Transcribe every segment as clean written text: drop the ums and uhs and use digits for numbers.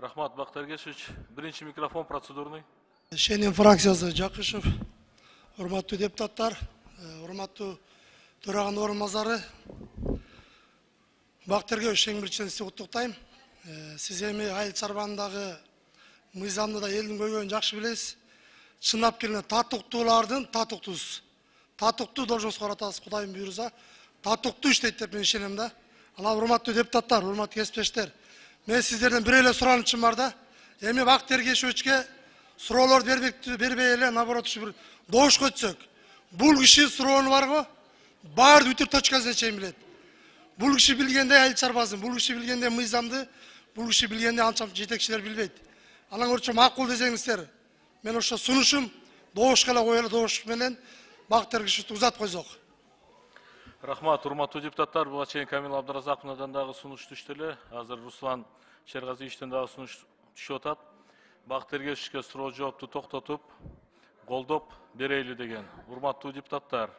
Рахмат, Бактар Кешевич. Биринчи микрофон процедурный. Шенин фракциясы Жакышев, урматтуу депутаттар, урматтуу төраган орунбасары, Бактар Кешевич эң биринчиден сизди куттуктайм. Сиз эми айыл чарбандагы мыйзамды да элдин көйгөйүн жакшы билесиз. Чындап келгенде татыктуулардын татыктуусу. Татыктуу должностго баратасыз, Кудайдын буйруза. Татыктуу иштейт деп мен ишенем да. Анан урматтуу депутаттар, урматтуу кесиптештер, мен сиздерден бир эле суранычым бар да. Эми Бактар Кешевичке суроолорду бербей эле, наоборот, бир добуш өтсөк. Бул киши суроону барго, баарды бүтүр точкасына чейин билет. Бул киши билгенде айыл чарбасын, бул киши билгенде мыйзамды, бул киши билгенде анча жетекчилер билбейт. Анан көрчү макул десеңиздер, мен ошо сунушум добушка эле коелу, добуш менен Бактар Кешевичти узатып койсок. Рахмат, урматтуу депутаттар, буга чейин Камил Абдыразаковдон дагы сунуш түштү эле. Азыр Руслан Шергазиевичтен дагы сунуш түшүп атат. Бактар Кешевичке суроо жоопту токтотуп, колдоп берейли деген. Урматтуу депутаттар,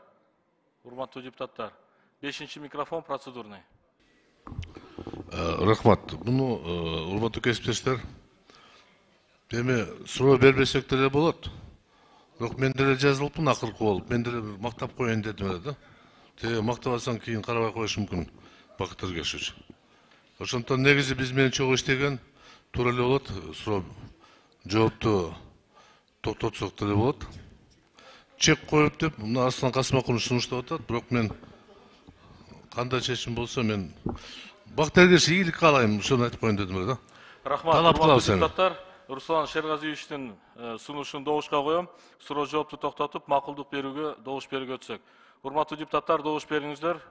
5-чи микрофон процедурный. Рахмат. Буну урматтуу кесиптештер, эми суроо бербесек деле болот. Бирок мен деле жазылыпмын акыркы болуп, мен деле мактап коеюн дедим эле да. Те мактабасаң кийин карабай коюш мүмкүн Бактар Кешевич. Ошондон негизи биз менен чогуу иштеген туура эле болот. Суроо жоопту токтотсок деле болот. Чек коюп деп мына Аслан Касымакулович сунуштап атат, бирок мен кандай чечим болсо мен Бактар Кешевичке ийгилик каалайм, ошону айтып коеюн дедим эле да. Рахмат, урматтуу депутаттар, Руслан Шергазиевичтин сунушун добушка коем. Суроо жоопту токтотуп, макулдук берүүгө, добуш берүүгө өтсөк. Урматтуу депутаттар, добуш бериңиздер.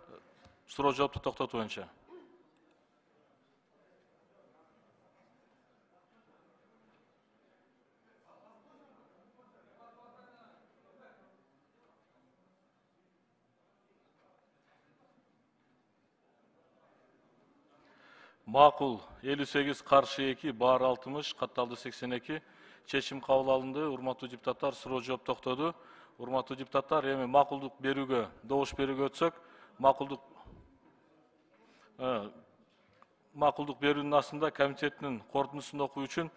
Суроо жоопту токтотуу боюнча. Макул 58, каршы 2, баар 60, катталды 82. Чечим кабыл алынды. Урматтуу депутаттар, суроо жооп токтоду. Урматтуу депутаттар, эми макулдук берүүгө, добуш берүүгө өтсөк, макулдук берүүнүн астында комитеттин корутундусун окуу үчүн